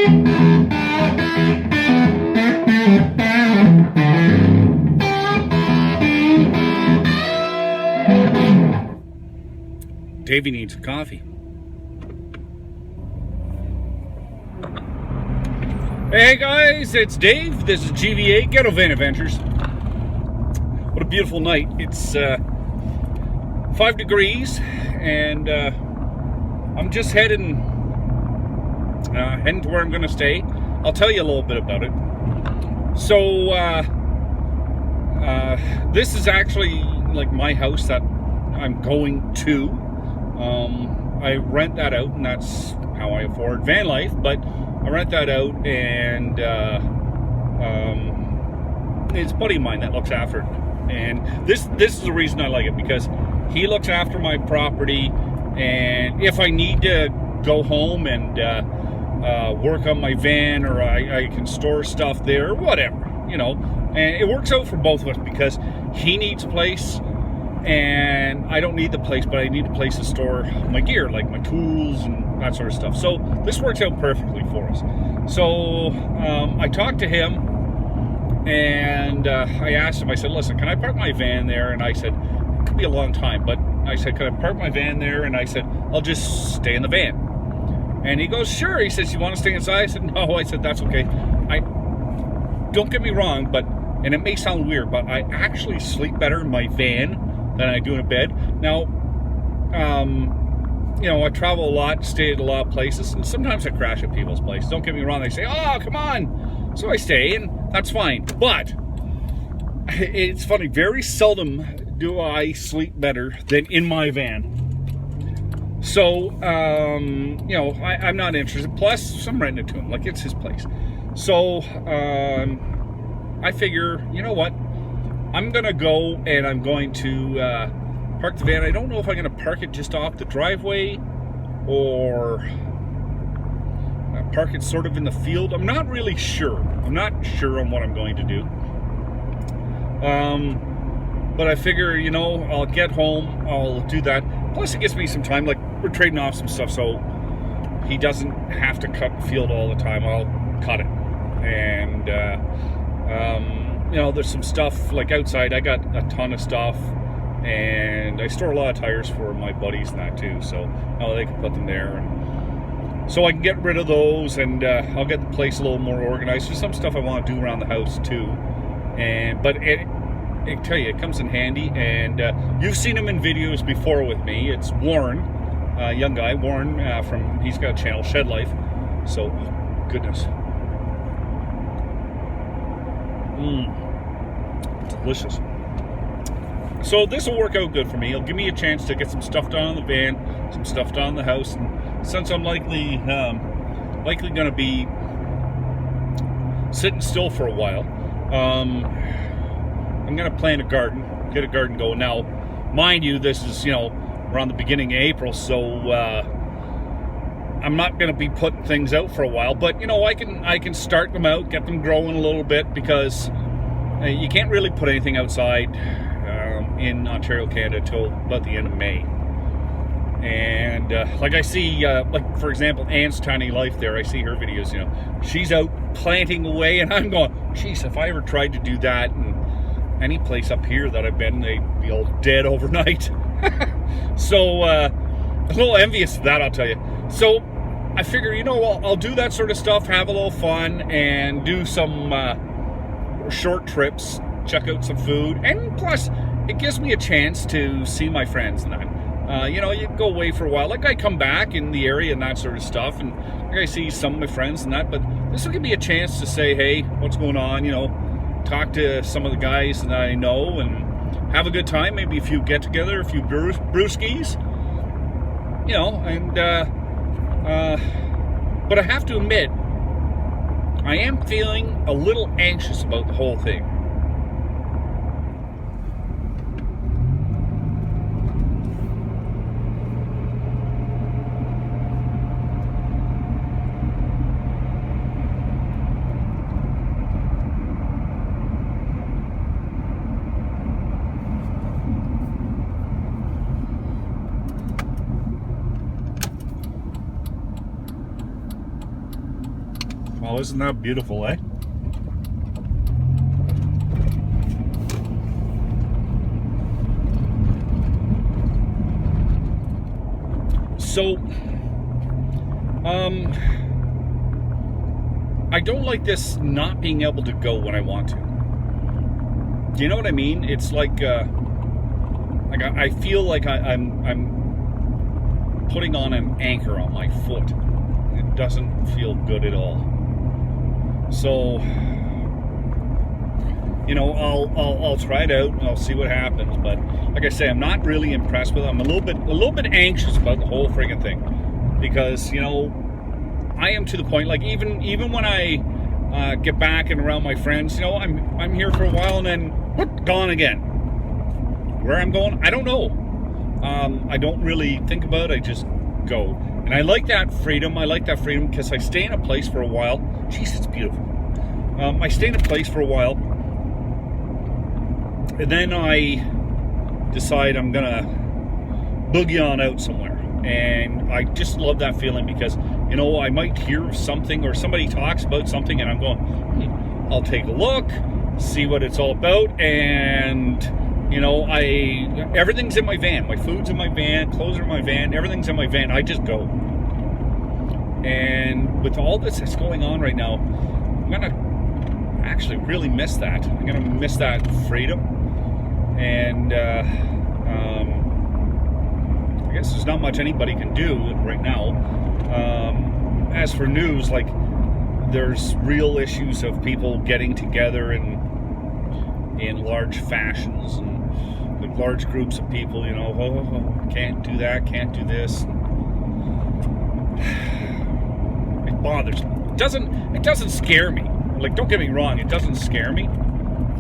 Davey needs coffee. Hey guys, it's Dave. This is GVA, Ghetto Van Adventures. What a beautiful night. It's 5 degrees and I'm just heading to where I'm going to stay. I'll tell you a little bit about it. So this is actually like my house that I'm going to. I rent that out, and that's how I afford Vanlife, but I rent that out, and it's a buddy of mine that looks after it. And this is the reason I like it, because he looks after my property, and if I need to go home and work on my van, or I can store stuff there, or whatever, you know. And it works out for both of us, because he needs a place and I don't need the place, but I need a place to store my gear, like my tools and that sort of stuff. So this works out perfectly for us. So I talked to him, and I asked him, I said, listen, can I park my van there? And I said, it could be a long time, but I said, can I park my van there? And I said, I'll just stay in the van. And he goes, sure. He says, you want to stay inside? I said, no. I said, that's okay. Don't get me wrong, and it may sound weird, but I actually sleep better in my van than I do in a bed. Now, you know, I travel a lot, stay at a lot of places, and sometimes I crash at people's places. Don't get me wrong. They say, oh, come on. So I stay, and that's fine. But it's funny, very seldom do I sleep better than in my van. So, you know, I'm not interested. Plus, I'm renting it to him. Like, it's his place. So, I figure, you know what? I'm going to go, and I'm going to park the van. I don't know if I'm going to park it just off the driveway or park it sort of in the field. I'm not really sure. I'm not sure on what I'm going to do. But I figure, you know, I'll get home, I'll do that. Plus, it gives me some time. Like, we're trading off some stuff, so he doesn't have to cut the field all the time. I'll cut it. And, you know, there's some stuff, like outside, I got a ton of stuff, and I store a lot of tires for my buddies and that too, so they can put them there, and so I can get rid of those, and I'll get the place a little more organized. There's some stuff I want to do around the house too, but I tell you, it comes in handy, and you've seen him in videos before with me. It's Warren, young guy, Warren, he's got a channel, Shed Life, so, goodness. Delicious. So this will work out good for me. It'll give me a chance to get some stuff done on the van, some stuff done on the house, and since I'm likely going to be sitting still for a while, I'm going to plant a garden, get a garden going. Now, mind you, this is, you know, around the beginning of April, so I'm not going to be putting things out for a while, but you know, I can start them out, get them growing a little bit, because you can't really put anything outside in Ontario, Canada, till about the end of May. And like I see, like for example, Anne's Tiny Life there, I see her videos, you know, she's out planting away, and I'm going, geez, if I ever tried to do that in any place up here that I've been, they'd be all dead overnight. So a little envious of that, I'll tell you. So I figure, you know, I'll do that sort of stuff, have a little fun, and do some short trips, check out some food, and plus, it gives me a chance to see my friends and that. You know, you go away for a while. Like, I come back in the area and that sort of stuff, and I see some of my friends and that, but this will give me a chance to say, hey, what's going on, you know, talk to some of the guys that I know, and have a good time, maybe a few get-together, a few brewskis, you know, and, but I have to admit, I am feeling a little anxious about the whole thing. Well, isn't that beautiful, eh? So, I don't like this not being able to go when I want to. Do you know what I mean? It's like I feel like I'm putting on an anchor on my foot. It doesn't feel good at all. So, you know, I'll try it out and I'll see what happens. But like I say, I'm not really impressed with it. I'm a little bit anxious about the whole friggin' thing, because, you know, I am to the point, like, even when I get back and around my friends, you know, I'm here for a while and then gone again. Where I'm going, I don't know. I don't really think about it. I just go, and I like that freedom. I like that freedom because I stay in a place for a while. Jeez, it's beautiful. I stay in a place for a while, and then I decide I'm gonna boogie on out somewhere. And I just love that feeling because, you know, I might hear something or somebody talks about something and I'm going, I'll take a look, see what it's all about, and, you know, everything's in my van. My food's in my van, clothes are in my van, everything's in my van. I just go. And with all this that's going on right now, I'm gonna actually really miss that. I'm gonna miss that freedom. And I guess there's not much anybody can do right now. As for news, like, there's real issues of people getting together in large fashions and like large groups of people, you know, can't do that, can't do this. It bothers me. It doesn't scare me. Like, don't get me wrong, it doesn't scare me.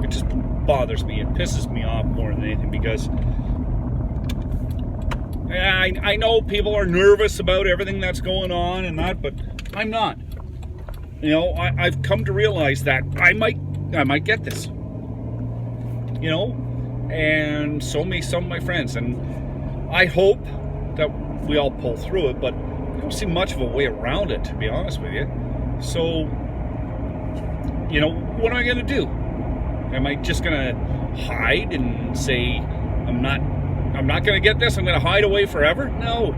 It just bothers me. It pisses me off more than anything because I know people are nervous about everything that's going on and that, but I'm not. You know, I've come to realize that I might get this. You know, and so may some of my friends, and I hope that we all pull through it, but I don't see much of a way around it, to be honest with you. So, you know, what am I going to do? Am I just going to hide and say I'm not going to get this? I'm going to hide away forever? No,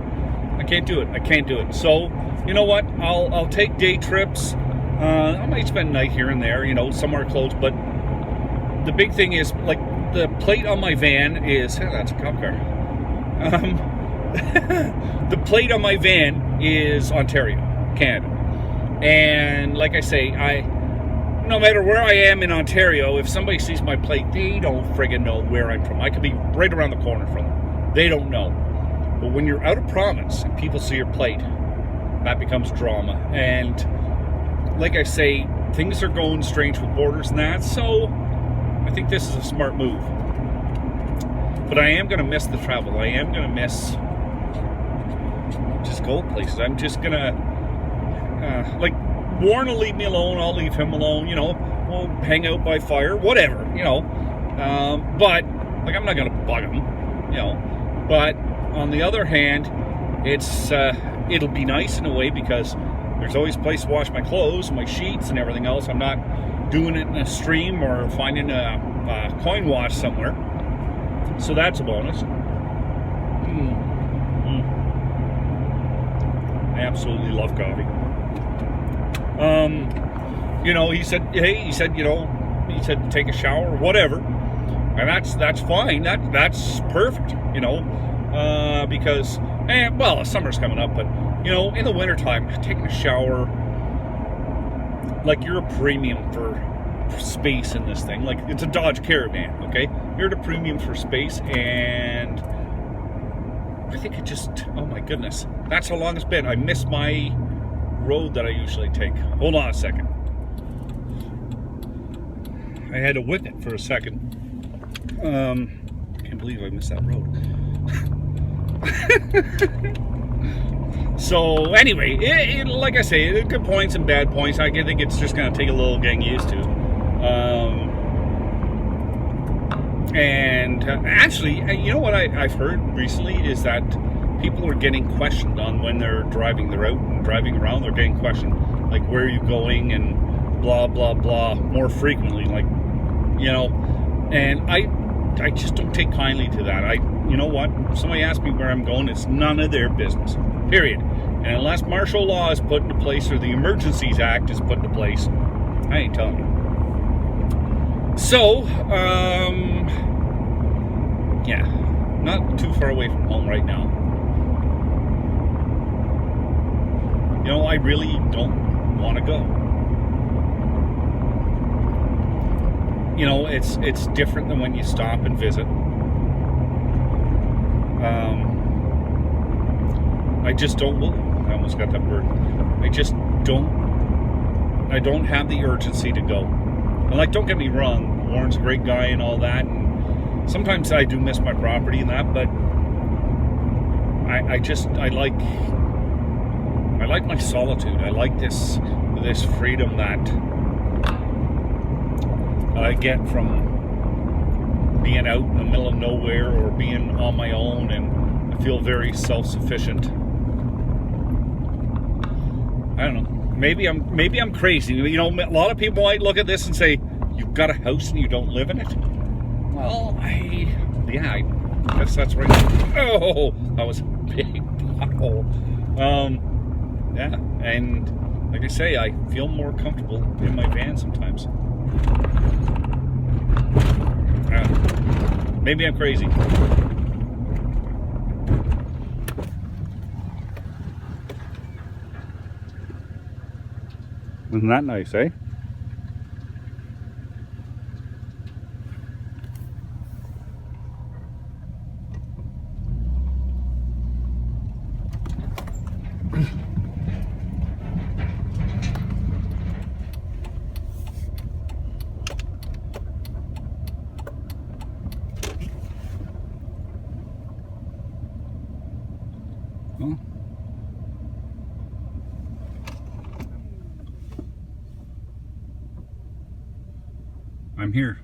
I can't do it. I can't do it. So, you know what? I'll take day trips. I might spend a night here and there, you know, somewhere close. But the big thing is, like, the plate on my van is, that's a cop car. The plate on my van is Ontario, Canada. And like I say, no matter where I am in Ontario, if somebody sees my plate, they don't friggin' know where I'm from. I could be right around the corner from them. They don't know. But when you're out of province and people see your plate, that becomes drama. And like I say, things are going strange with borders and that, so I think this is a smart move. But I am going to miss the travel. I am going to miss just go places. I'm just going to, like, Warren will leave me alone, I'll leave him alone, you know, we'll hang out by fire, whatever, you know, but, like, I'm not going to bug him, you know, but on the other hand, it'll be nice in a way because there's always a place to wash my clothes, my sheets, and everything else. I'm not doing it in a stream or finding a coin wash somewhere, so that's a bonus. I absolutely love coffee. You know, he said take a shower or whatever, and that's fine. That's perfect, you know, because, well, summer's coming up, but, you know, in the wintertime, taking a shower, like, you're a premium for space in this thing. Like, it's a Dodge Caravan, okay? You're at a premium for space, and I think it just, oh my goodness, that's how long it's been. I miss my road that I usually take. Hold on a second. I had to whip it for a second. Can't believe I missed that road. So anyway, like I say, good points and bad points. I think it's just going to take a little getting used to. And actually, you know what I've heard recently is that people are getting questioned on when they're driving the route and driving around. They're getting questioned. like where are you going and blah blah blah more frequently, like, you know. And I just don't take kindly to that. You know what? If somebody asks me where I'm going, it's none of their business. Period. And unless martial law is put into place or the Emergencies Act is put into place, I ain't telling you. So, yeah, not too far away from home right now. You know, I really don't want to go. You know, it's different than when you stop and visit. I just don't. I almost got that word. I don't have the urgency to go. And like, don't get me wrong, Warren's a great guy and all that. And sometimes I do miss my property and that, but I like my solitude. I like this freedom that I get from being out in the middle of nowhere or being on my own, and I feel very self-sufficient. I don't know. Maybe I'm crazy. You know, a lot of people might look at this and say, "You've got a house and you don't live in it." Well, I guess that's right. Oh, that was a big pothole. Yeah, and like I say, I feel more comfortable in my van sometimes. Maybe I'm crazy. Isn't that nice, eh? Well, I'm here.